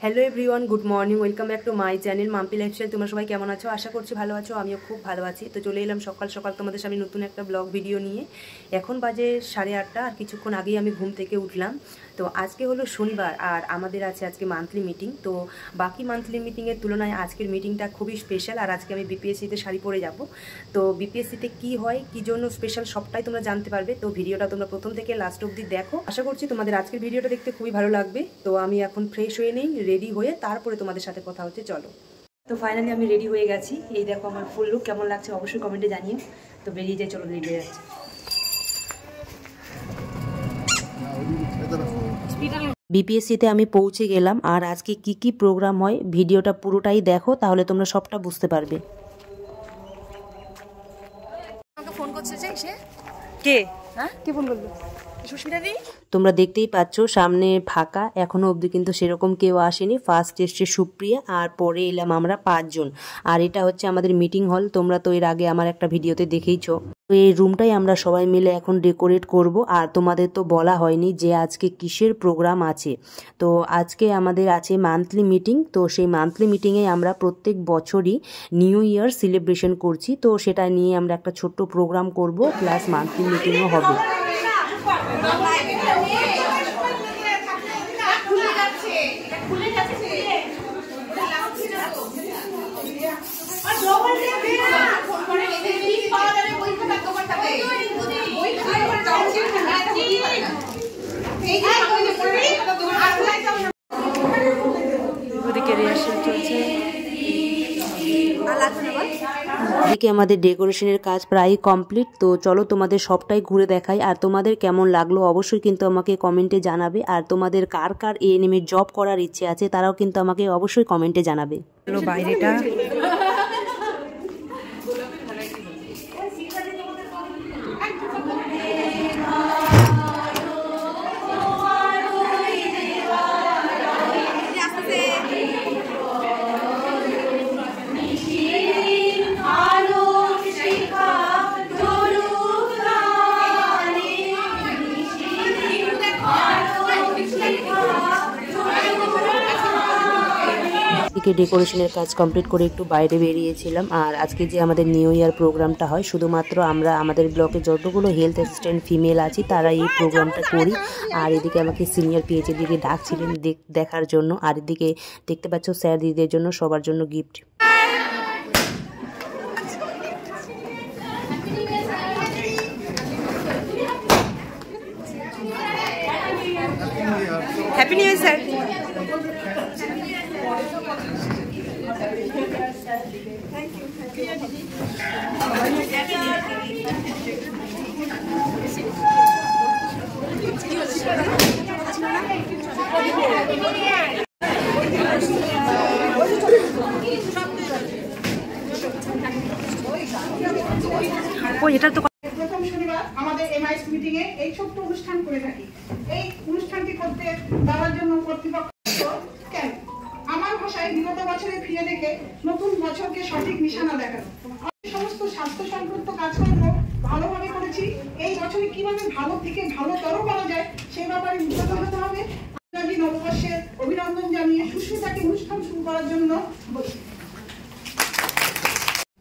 Hello everyone, good morning, welcome back to my channel Mampi lifestyle. তোমরা সবাই কেমন আছো? আশা করছি ভালো আছো। আমিও খুব ভালো আছি। তো চলে এলাম সকাল সকাল তোমাদের সামনে নতুন একটা ব্লগ ভিডিও নিয়ে। এখন বাজে 8:30, আর কিছুক্ষণ আগেই আমি ঘুম থেকে উঠলাম। তো আজকে হলো শনিবার, আর আমাদের আছে আজকে মান্থলি মিটিং। তো বাকি মান্থলি মিটিংয়ের তুলনায় আজকের মিটিংটা খুবই স্পেশাল। আর আজকে আমি বিপিএসসিতে শাড়ি পরে যাব। তো বিপিএসসিতে কী হয়, কী জন্য স্পেশাল, সবটাই তোমরা জানতে পারবে। তো ভিডিওটা তোমরা প্রথম থেকে লাস্ট অবধি দেখো। আশা করছি তোমাদের আজকের ভিডিওটা দেখতে খুবই ভালো লাগবে। তো আমি এখন ফ্রেশ হয়ে নেই, রেডি হয়ে তারপরে তোমাদের সাথে কথা হচ্ছে, চলো। তো ফাইনালি আমি রেডি হয়ে গেছি। এই দেখো আমার ফুল লুক, কেমন লাগছে অবশ্যই কমেন্টে জানিও। তো বেরিয়ে যাই, চলো, রেডি হয়ে যাচ্ছে। বিপিএসসিতে আমি পৌঁছে গেলাম, আর আজকে কি কি প্রোগ্রাম হয় ভিডিওটা পুরোটাই দেখো, তাহলে তোমরা সবটা বুঝতে পারবে। আমাকে ফোন করছে যে সে কে? হ্যাঁ, কে ফোন করলো? সুস্মিতা দি। তোমরা দেখতেই পাচ্ছ সামনে ফাঁকা, এখনো অবধি কিন্তু সেরকম কেউ আসেনি। ফার্স্ট এসছে সুপ্রিয়া, আর পরে এলাম আমরা 5 জন। আর এটা হচ্ছে আমাদের মিটিং হল। তোমরা তো এর আগে আমার একটা ভিডিওতে দেখেইছো। তো এই রুমটাই আমরা সবাই মিলে এখন ডেকোরেট করব। আর তোমাদের তো বলা হয়নি যে আজকে কিসের প্রোগ্রাম আছে। তো আজকে আমাদের আছে মান্থলি মিটিং। তো সেই মান্থলি মিটিংয়ে আমরা প্রত্যেক বছরই নিউ ইয়ার সেলিব্রেশন করছি। তো সেটা নিয়ে আমরা একটা ছোট্ট প্রোগ্রাম করব, প্লাস মান্থলি মিটিংও হবে। এদিকে আমাদের ডেকোরেশনের কাজ প্রায় কমপ্লিট। তো চলো তোমাদের সবটাই ঘুরে দেখাই। আর তোমাদের কেমন লাগলো অবশ্যই কিন্তু আমাকে কমেন্টে জানাবে। আর তোমাদের কার কার এএনএম এর জব করার ইচ্ছে আছে তারাও কিন্তু আমাকে অবশ্যই কমেন্টে জানাবে। চলো বাইরেটা ডেকোরেশনের কাজ কমপ্লিট করে একটু বাইরে বেরিয়েছিলাম। আর আজকে যে আমাদের নিউ ইয়ার প্রোগ্রামটা হয়, শুধুমাত্র আমরা আমাদের ব্লকে যতগুলো হেলথ অ্যাসিস্ট্যান্ট ফিমেল আছি তারা এই প্রোগ্রামটা করি। আর এদিকে আমাকে সিনিয়র পিএইচডি দিকে ডাকছিলেন দেখার জন্য। আর এদিকে দেখতে পাচ্ছ স্যার দিদিদের জন্য সবার জন্য gift. Happy new year sir. এটা তো প্রথম শনিবার আমাদের এমআইএস মিটিং এ এই ছোট্ট অনুষ্ঠান করে থাকি। এই অনুষ্ঠানটি করতে দেওয়ার জন্য কর্তৃপক্ষ কেন আমার ভাষায় বিগত বছরে ফিরে দেখে নতুন বছরকে সঠিক নিশানা দেখানো। সমস্ত স্বাস্থ্য সংক্রান্ত কাজকর্ম ভালোভাবে করেছি। এই বছরে কিভাবে ভালো থেকে ভালোতর করা যায় সেই ব্যাপারে উদ্যোগ হতে হবে। ইংরাজি নববর্ষের অভিনন্দন জানিয়ে সুস্মিতাকে অনুষ্ঠান শুরু করার জন্য বলছি।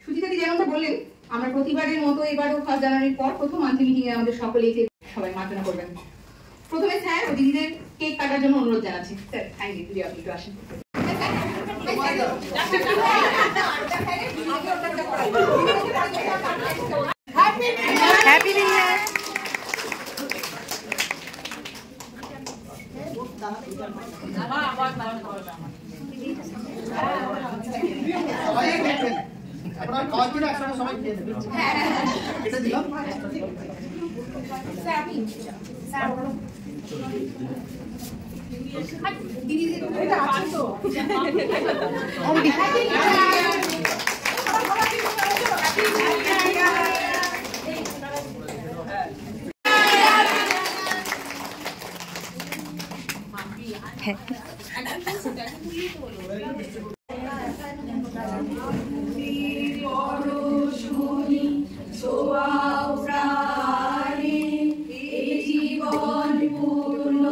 সুচিতা দি যেমনটা বললেন, আমরা প্রতিবারের মতো এবারও 1 জানুয়ারির পর প্রথম মান্থলি মিটিং এ আমাদের সকলেই সবাই মার্জনা করবেন। প্রথমে স্যার ও দিদিদের কেক কাটার জন্য অনুরোধ জানাচ্ছি। স্যার থ্যাংক ইউ, দিদি আপনি একটু আসেন। Happy new year. আপনারা খাওয়ার জন্য একসাথে সবাই খেয়ে নেবেন। এটা দিলাম স্যার। আপনি স্যার দিদি এটা আছে তো জীবন পূর্ণ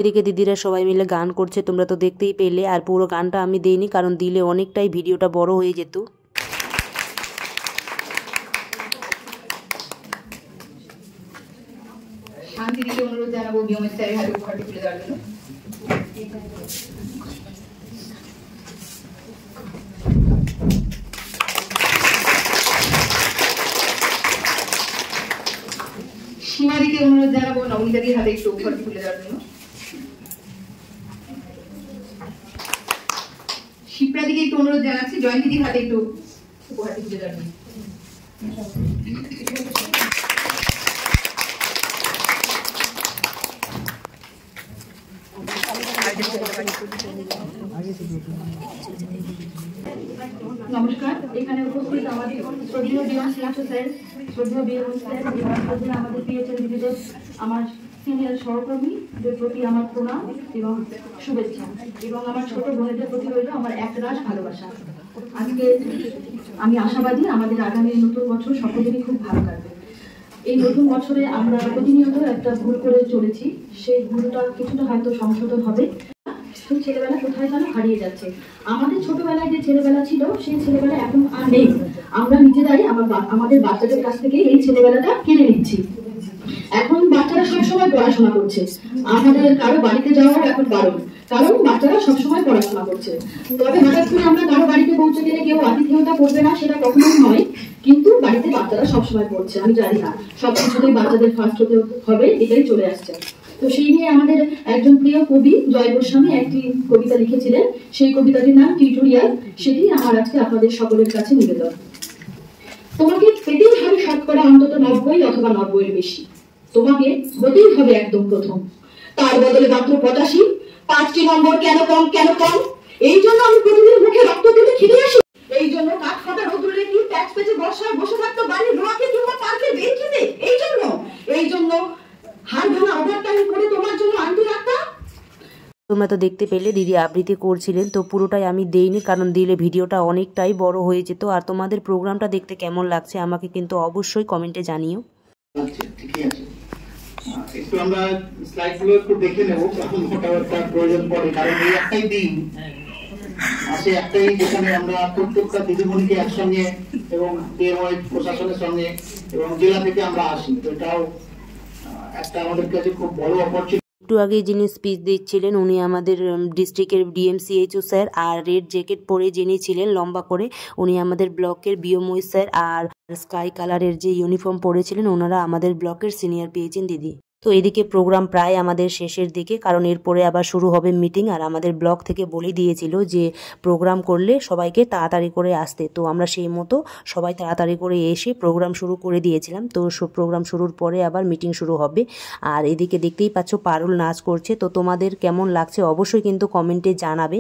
এদিকে দিদিরা সবাই মিলে গান করছে, তোমরা তো দেখতেই পেলে। আর পুরো গানটা আমি দেইনি, কারণ দিলে অনেকটাই ভিডিওটা বড় হয়ে যেত। শান্তি দিকে অনুরোধ জানাবো বিয়মের স্যারের হাতে উপহারটি তুলে দেওয়ার জন্য। সীমাদিকে অনুরোধ জানাবো নবনীতাদির হাতে একটু উপহারটি তুলে দেওয়ার জন্য। শিপ্রাদিকে একটু অনুরোধ জানাচ্ছি জয়ন্তীদির হাতে একটু উপহারটি তুলে দেওয়ার জন্য। নমস্কার, এখানে উপস্থিত আমাদের শ্রদ্ধেয় বিয়ন শ্রীনাথ স্যার, শ্রদ্ধেয় বিয়ন স্যার এবং আমাদের পিএইচএল দিদিদের, আমার সিনিয়র সহকর্মীদের প্রতি আমার প্রণাম এবং শুভেচ্ছা, এবং আমার ছোট বোনেদের প্রতি রইল আমার একরাশ ভালোবাসা। আজকে আমি আশাবাদী আমাদের আগামী নতুন বছর সকলেরই খুব ভালো কাটবে। এই নতুন বছরে আমরা প্রতিনিয়ত একটা ভুল করে চলেছি, সেই ভুলটা কিছুটা হয়তো সংশোধন হবে। ছেলেবেলা কোথায় যেন হারিয়ে যাচ্ছে। আমাদের ছোটবেলায় যে ছেলেবেলা ছিল সেই ছেলেবেলা এখন আর নেই। আমরা নিজেরাই আমাদের বাচ্চাদের কাছ থেকে এই ছেলেবেলাটা কিনে নিচ্ছি। এখন বাচ্চারা সবসময় পড়াশোনা করছে, আমাদের কারো বাড়িতে যাওয়ার এখন বারণ, কারণ বাচ্চারা সবসময় পড়াশোনা করছে। তবে হঠাৎ করে আমরা কারো বাড়িতে পৌঁছে গেলে কেউ আতিথেয়তা করবে না, সেটা কখনোই নয়, কিন্তু বাড়িতে বাচ্চারা সবসময় পড়ছে। আমি জানি না সবকিছুতেই বাচ্চাদের ফার্স্ট হতে হবে, এটাই চলে আসছে। তো সেই নিয়ে আমাদের একজন প্রিয় কবি জয় গোস্বামী একটি কবিতা লিখেছিলেন, সেই কবিতাটির নাম টিউটোরিয়াল। সেটি আমার আজকে আপনাদের সকলের কাছে নিবেদন। তোমাকে পেতেই হবে শতকরা অন্তত 90 অথবা 90-এর বেশি। তোমাকে হতেই হবে একদম প্রথম, তার বদলে মাত্র 85। 5টি নম্বর কেন কম, কেন কম? এই জন্য আমি প্রতিদিন মুখে রক্ত দিতে খিদে আসি। এই জন্য কাঠ ফাটা রোদ্দুরে কি প্যাচ পেঁচে বর্ষায় বসে থাকতো বাড়ির রোয়াকে কিংবা পার্কের বেঞ্চিতে। এই জন্য হার ভাঙা ওভারটাইম করে তোমার জন্য আনতে রাখতাম। তোমরা তো দেখতে পেলে দিদি আবৃত্তি করছিলেন, তো পুরোটাই আমি দেইনি, কারণ দিলে ভিডিওটা অনেকটাই বড় হয়ে যেত। আর তোমাদের প্রোগ্রামটা দেখতে কেমন লাগছে আমাকে কিন্তু অবশ্যই কমেন্টে জানিও। ঠিকই আছে, একটু আমরা স্লাইডগুলো একটু দেখে নেব, কারণ মোটামুটি প্রয়োজন পড়ে, কারণ এই একটাই দিন আসে, একটাই যেখানে আমরা প্রত্যেকটা দিদিমণিকে একসঙ্গে এবং বিএমওয়াই প্রশাসনের সঙ্গে এবং জেলা থেকে আমরা আসি। তো এটাও একটা আমাদের কাছে খুব বড় অপরচুনিটি। একটু আগে যিনি স্পিচ দিচ্ছিলেন উনি আমাদের ডিস্ট্রিক্টের ডিএমসিএইচও স্যার, আর রেড জ্যাকেট পরে যিনি ছিলেন লম্বা করে উনি আমাদের ব্লকের বিএমওই স্যার, আর স্কাই কালারের যে ইউনিফর্ম পরেছিলেন ওনারা আমাদের ব্লকের সিনিয়র পেয়েছেন দিদি। তো এদিকে প্রোগ্রাম প্রায় আমাদের শেষের দিকে, কারণ এরপরে আবার শুরু হবে মিটিং। আর আমাদের ব্লক থেকে বলে দিয়েছিল যে প্রোগ্রাম করলে সবাইকে তাড়াতাড়ি করে আসতে, তো আমরা সেই মতো সবাই তাড়াতাড়ি করে এসে প্রোগ্রাম শুরু করে দিয়েছিলাম। তো প্রোগ্রাম শুরুর পরে আবার মিটিং শুরু হবে। আর এদিকে দেখতেই পাচ্ছ পারুল নাচ করছে, তো তোমাদের কেমন লাগছে অবশ্যই কিন্তু কমেন্টে জানাবে।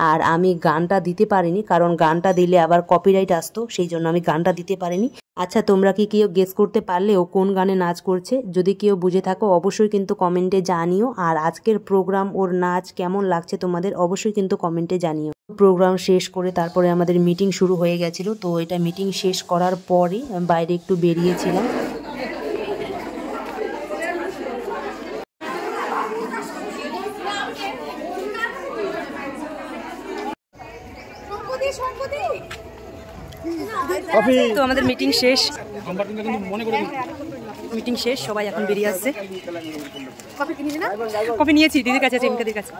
আর আমি গানটা দিতে পারিনি, কারণ গানটা দিলে আবার কপিরাইট আসতো, সেই জন্য আমি গানটা দিতে পারিনি। আচ্ছা, তোমরা কি কেউ গেস করতে পারলে ও কোন গানে নাচ করছে? যদি কেউ বুঝে থাকো অবশ্যই কিন্তু কমেন্টে জানিও। আর আজকের প্রোগ্রাম ওর নাচ কেমন লাগছে তোমাদের অবশ্যই কিন্তু কমেন্টে জানিও। প্রোগ্রাম শেষ করে তারপরে আমাদের মিটিং শুরু হয়ে গেছিল। তো এটা মিটিং শেষ করার পরে বাইরে একটু বেরিয়েছিলাম। তো আমাদের মিটিং শেষ, সবাই এখন বেরিয়ে আসছে। কফি নিয়েছি দিদির কাছে, দিদির কাছে।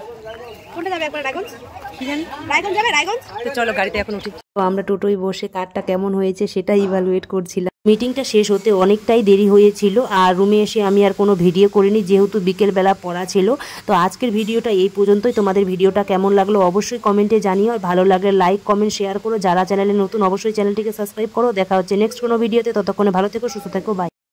কোনটা যাবে একবার? রায়গঞ্জ, কি জানি রায়গঞ্জ যাবে, রায়গঞ্জ। তো চলো গাড়িতে এখন উঠি। তো আমরা টোটোয় বসে কারটা কেমন হয়েছে সেটা ইভালুয়েট করছিলাম। মিটিংটা শেষ হতে অনেকটাই দেরি হয়েছিল, আর রুমে এসে আমি আর কোনো ভিডিও করিনি যেহেতু বিকেলবেলা পড়া ছিল। তো আজকের ভিডিওটা এই পর্যন্তই। তোমাদের ভিডিওটা কেমন লাগলো অবশ্যই কমেন্টে জানিও। আর ভালো লাগলে লাইক কমেন্ট শেয়ার করো। যারা চ্যানেলে নতুন অবশ্যই চ্যানেলটিকে সাবস্ক্রাইব করো। দেখা হচ্ছে নেক্সট কোনো ভিডিওতে, ততক্ষণে ভালো থেকো, সুস্থ থেকো, বাই।